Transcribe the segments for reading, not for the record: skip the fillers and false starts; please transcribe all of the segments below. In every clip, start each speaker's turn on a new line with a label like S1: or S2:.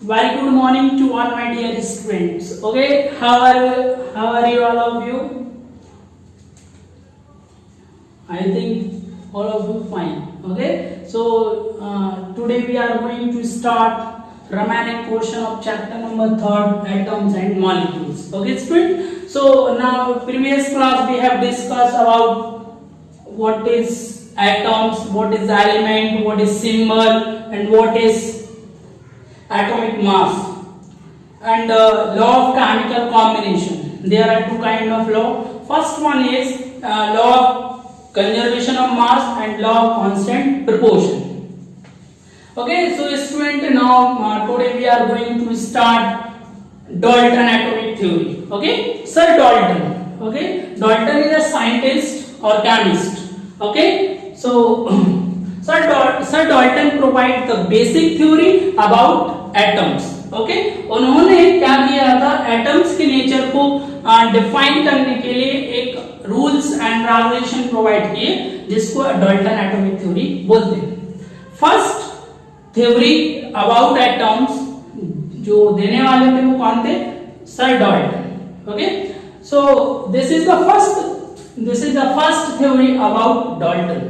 S1: Very good morning to all my dear students. Okay, how are you all of you? I think all of you fine. Okay, so today we are going to start remaining portion of chapter number 3, atoms and molecules. Okay, student. So now previous class we have discussed about what is atoms, what is element, what is symbol, and what is atomic mass, and law of chemical combination. There are two kind of law. First one is law of conservation of mass and law of constant proportion. Okay, so student, now today we are going to start Dalton atomic theory. Okay, Sir Dalton. Okay, Dalton is a scientist or chemist. Okay, so Sir Dalton provide the basic theory about atoms. Okay, उन्होंने क्या किया था, atoms के nature को define करने के लिए एक रूल्स एंड रेगुलेशन प्रोवाइड किए जिसको डाल्टन एटॉमिक थ्योरी बोलते हैं. फर्स्ट थ्योरी अबाउट एटम्स जो देने वाले थे वो कौन थे, sir Dalton. Okay, so this is the first theory about Dalton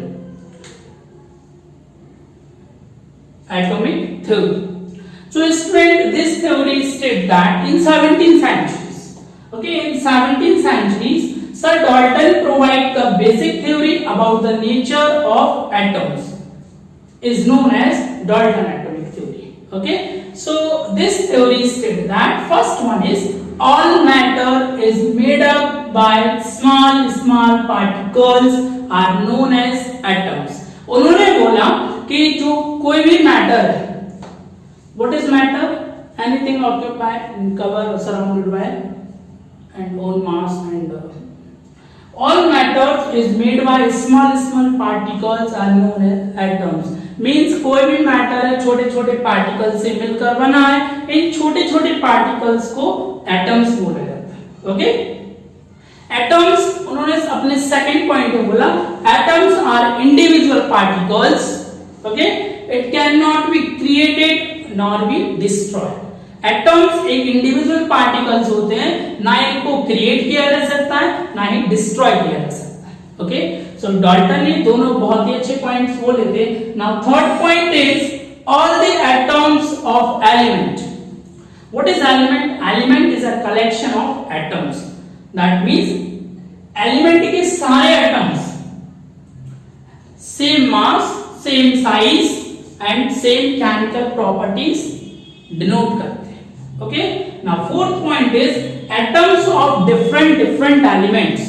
S1: atomic theory. So student, this theory states that in 17th centuries, okay, in 17th centuries, Sir Dalton provide the basic theory about the nature of atoms, is known as Dalton atomic theory. Okay, so this theory states that first one is all matter is made up by small particles are known as atoms. उन्होंने बोला कि जो कोई भी matter है, what is matter? Anything occupied, cover, surrounded by and own mass, and all matter is made by small particles are known as atoms. Means कोई भी matter है छोटे छोटे पार्टिकल्स से मिलकर बना है, इन छोटे छोटे पार्टिकल्स को एटम्स बोला जाता है. ओके, एटम्स उन्होंने अपने सेकंड पॉइंट में बोला atoms are individual particles. Okay, it can not be created nor be destroyed. Atoms एक इंडिविजुअल पार्टिकल्स होते हैं, ना इनको क्रिएट किया जा सकता है ना ही डिस्ट्रॉय किया जा सकता है. ओके, सो डाल्टन ने दोनों बहुत ही अच्छे पॉइंट्स बोले थे. Now third point is all the atoms of element. What is element? Element is a collection of atoms. That means element के सारे atoms same mass, same size and same chemical properties denote करते हैं. Okay, now fourth point is atoms of different elements.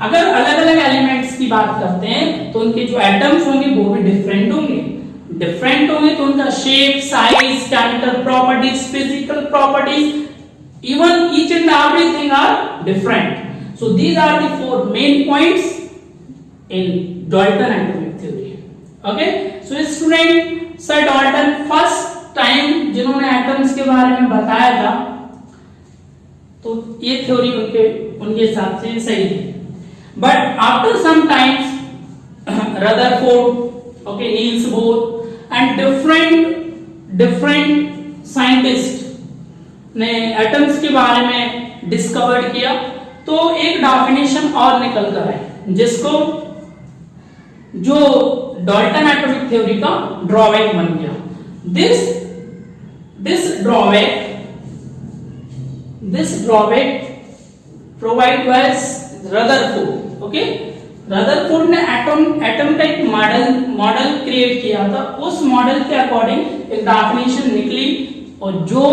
S1: अगर अलग अलग elements की बात करते हैं तो उनके जो एटम्स होंगे वो भी डिफरेंट होंगे तो उनका shape, size, chemical properties, physical properties, even each and everything are different. So these are the four main points in Dalton atomic theory. Okay, so student, sir Dalton first time जिन्होंने atoms के बारे में बताया था तो ये theory उनके हिसाब से सही थी. But after some times Rutherford, okay, Niels Bohr and different scientist ने एटम्स के बारे में डिस्कवर्ड किया तो एक डेफिनेशन और निकल कर आई जिसको जो डाल्टन एटॉमिक थ्योरी का ड्रॉबैक बन गया. This drawback provide by Rutherford. Okay, Rutherford ने एटम का एक मॉडल क्रिएट किया था. उस मॉडल के अकॉर्डिंग एक डेफिनेशन निकली और जो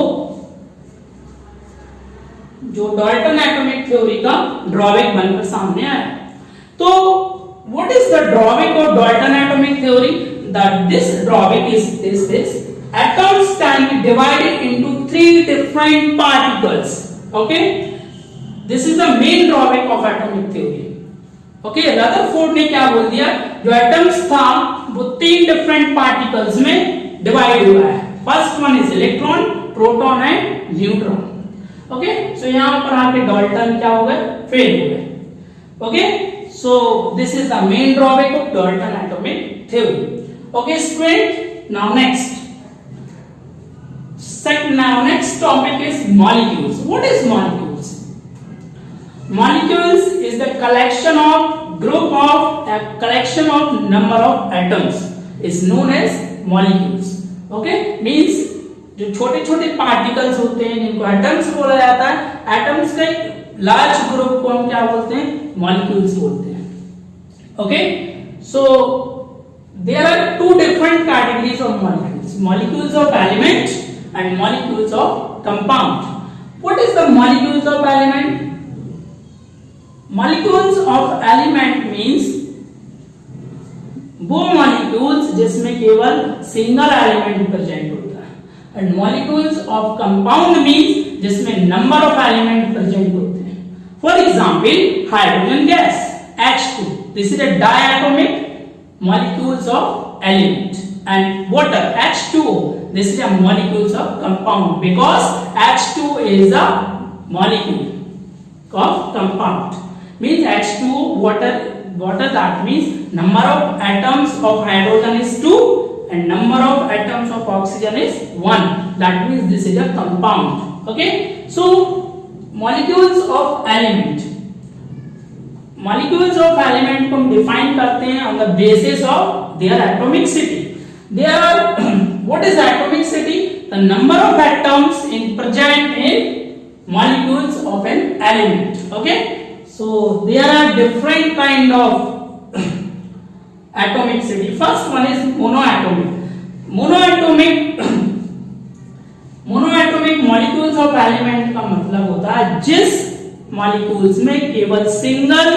S1: डाल्टन एटॉमिक थ्योरी का ड्रॉबैक बनकर सामने आया. तो what is the drawback of Dalton atomic theory? That this drawback is this atoms can be divided into 3 different particles. Okay, this is the main drawback of atomic theory. Okay, Rutherford ने क्या बोल दिया, जो atoms था वो 3 different particles में divide हुआ है. First one is electron, proton and neutron. Okay, so यहां पर आके डाल्टन क्या हो गए, फेल हो गए. Okay, so this is the main drawback of Dalton atomic theory. Okay student, now next Now next topic is molecules. What is molecules? Molecules is the collection of number of atoms is known as molecules. Okay, means जो छोटे छोटे particles होते हैं जिनको atoms बोला जाता है, atoms का एक लार्ज ग्रुप को हम क्या बोलते हैं? मॉलिक्यूल्स बोलते हैं. Okay, so there are two different categories of molecules: molecules of element and molecules of compound. What is the molecules of element? Molecules of element means वो molecules जिसमें केवल single element present होता है, and molecules of compound means जिसमें number of element present होते हैं. For example, hydrogen gas H2. This is a diatomic molecules of element, and water H2O. This is a molecules of compound because H2 is a molecule of compound. Means H2O water that means number of atoms of hydrogen is 2 and number of atoms of oxygen is 1. That means this is a compound. Okay, so molecules of element. Molecules of element को हम define करते हैं on the basis of their atomicity. There are what is atomicity? The number of atoms present in molecules of an element. Okay, so there are different kind of atomicity. First one is monoatomic. Monoatomic molecules of element का मतलब होता है जिस molecules में केवल single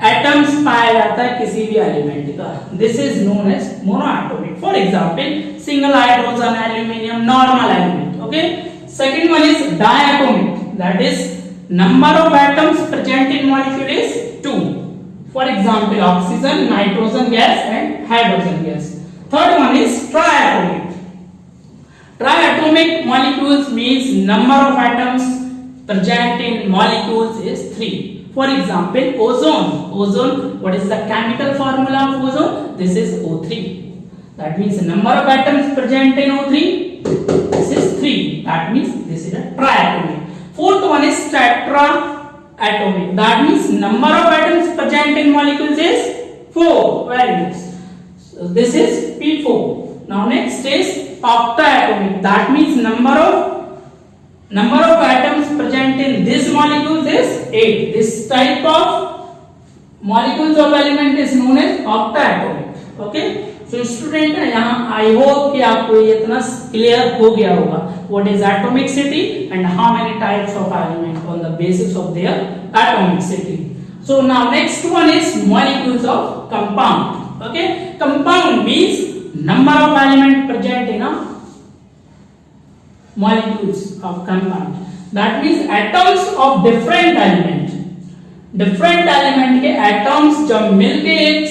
S1: atoms पाया जाता है किसी भी एलिमेंट का. This is known as monoatomic. For example single hydrogen, aluminium, normal element. Okay, second one is diatomic, that is number of atoms present in molecule is 2. For example oxygen, nitrogen gas and hydrogen gas. Third one is triatomic. Triatomic molecules means number of atoms present in molecules is 3. For example, ozone. Ozone, what is the chemical formula of ozone? This is O3. That means the number of atoms present in O3, this is 3. That means this is a triatomic. Fourth one is tetraatomic. That means number of atoms present in molecules is 4. Very nice. So this is P4. Now next is octaatomic. That means number of atoms present in this molecule is 8. This type of molecules of element is known as octaatomic. Okay, so student यहाँ I hope कि आपको ये इतना clear हो गया होगा what is atomicity and how many types of element on the basis of their atomicity. So now next one is molecules of compound. Okay, compound means number of element present in a molecules of compound. That means atoms of different element के atoms जब मिलके एक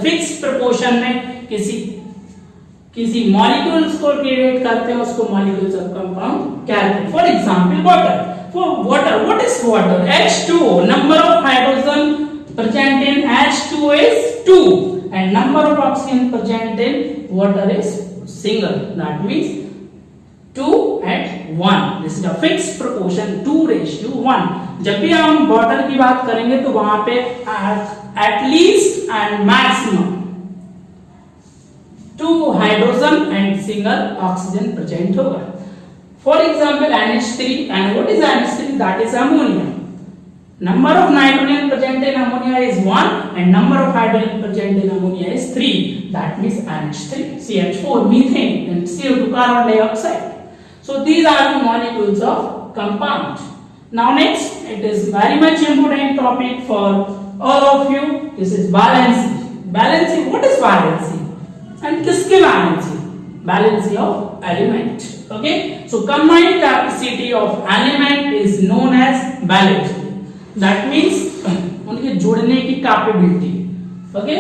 S1: fix proportion में किसी molecules को create करते हैं उसको मॉलिक्यूल्स ऑफ कंपाउंड कहते हैं. For example water. For water, what is water? H2O. Number of hydrogen present in H2O is 2 and number of oxygen present in water is single. That means 2 and 1. This is a fixed proportion 2:1. जब भी हम water की बात करेंगे तो वहां पे at least and maximum 2 hydrogen and single oxygen present होगा. For example, NH3. And what is NH3? That is ammonia. Number of nitrogen present in ammonia is 1 and number of hydrogen present in ammonia is 3. That means NH3, CH4, methane and CO2, carbon dioxide. So these are the molecules of compound. Now next, it is very much important topic for all of you. This is valency. Valency, what is valency? And किसकी valency? Valency of element. Okay, so combined capacity of element is known as valency. That means उनके जुड़ने की capability. Okay,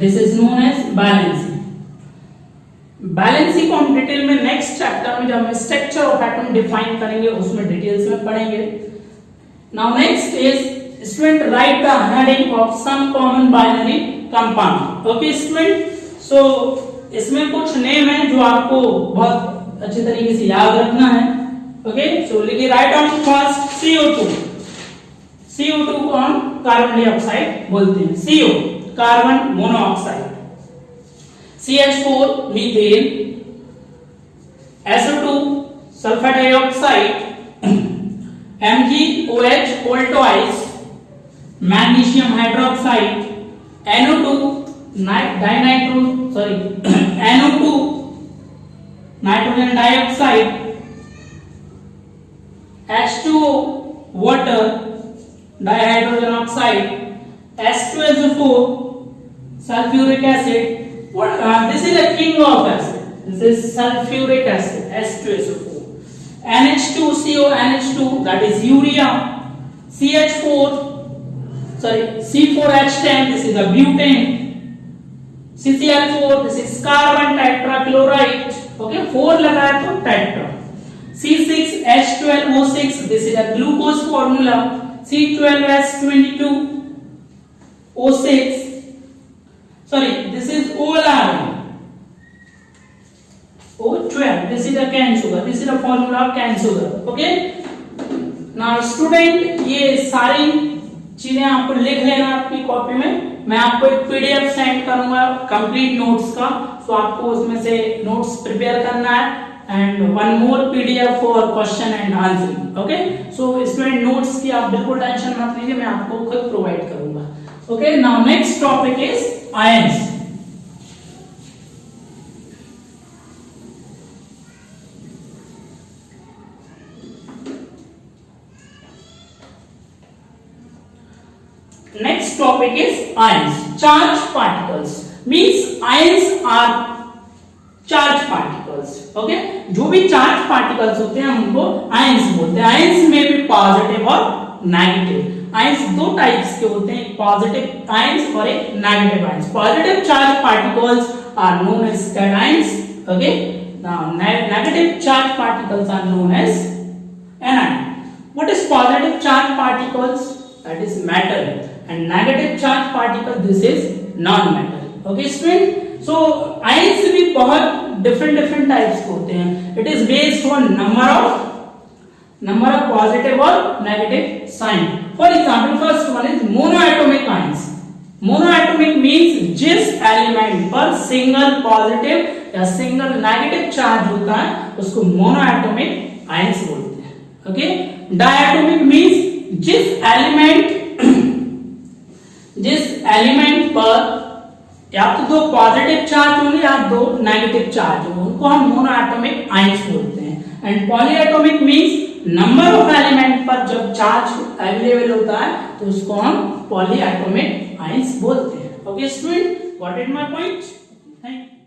S1: this is known as valency. Valency को हम detail में next chapter में जब हम स्ट्रक्चर ऑफ एटम डिफाइन करेंगे उसमें डिटेल्स में पढ़ेंगे. Now next is student write the heading of some common binary compound. Okay student, so इसमें कुछ नेम है जो आपको बहुत अच्छे तरीके से याद रखना है। ओके, सो लिखिए right on first CO2। CO2 को हम कार्बन डाइऑक्साइड बोलते हैं, CO carbon monoxide, CH4 methane, SO2 sulphur dioxide, MgOH कोल्टोइस, magnesium hydroxide, NO2 NO2 nitrogen dioxide, H2O water dihydrogen oxide, H2SO4 sulfuric acid. This is a king of acid. This is sulfuric acid, H2SO4. NH2CO NH2, that is urea. C4H10, this is a butane. CCl4, this is carbon tetrachloride. Okay, 4 लगाया तो tetra. C6H12O6, this is a glucose formula. C12H22O6. Sorry, this is OLR. O12, this is a cane sugar. This is the formula of cane sugar. Okay. Now student, ये सारी चीजें आपको लिख लेना आपकी copy में। मैं आपको एक PDF सेंड करूंगा कंप्लीट नोट्स का, तो आपको उसमें से नोट्स प्रिपेयर करना है, and one more PDF for question and answer. Okay, so student notes की आप बिल्कुल टेंशन मत लीजिए, मैं आपको खुद प्रोवाइड करूंगा। Okay, now next topic is ions. Next topic is ions, charged particles. Means ions are charged particles. Okay, जो भी charged particles होते हैं उनको ions बोलते हैं। ions में भी पॉजिटिव और नेगेटिव। ions दो टाइप्स के होते हैं, पॉजिटिव ions और एक negative ions। Positive charged particles are known as cations. Okay, now negative charged particles are known as anion. What is positive charged particles? That is metal. And negative charge particle, this is non-metal. Okay student, so ions भी बहुत different types होते हैं। It is based on number of positive or negative sign. For example, first one is monoatomic ions. Monoatomic means जिस element पर single positive या single negative charge होता है उसको मोनोएटॉमिक आयंस बोलते हैं। ओके, डायटोमिक मींस जिस एलिमेंट पर या तो दो पॉजिटिव चार्ज होंगे या दो नेगेटिव चार्ज होंगे, उनको हम मोनोएटॉमिक आयंस बोलते हैं। And polyatomic means number of element पर जब चार्ज अवेलेबल होता है तो उसको हम पॉलीएटॉमिक आयंस बोलते हैं। Okay student, got it my point? Thank you.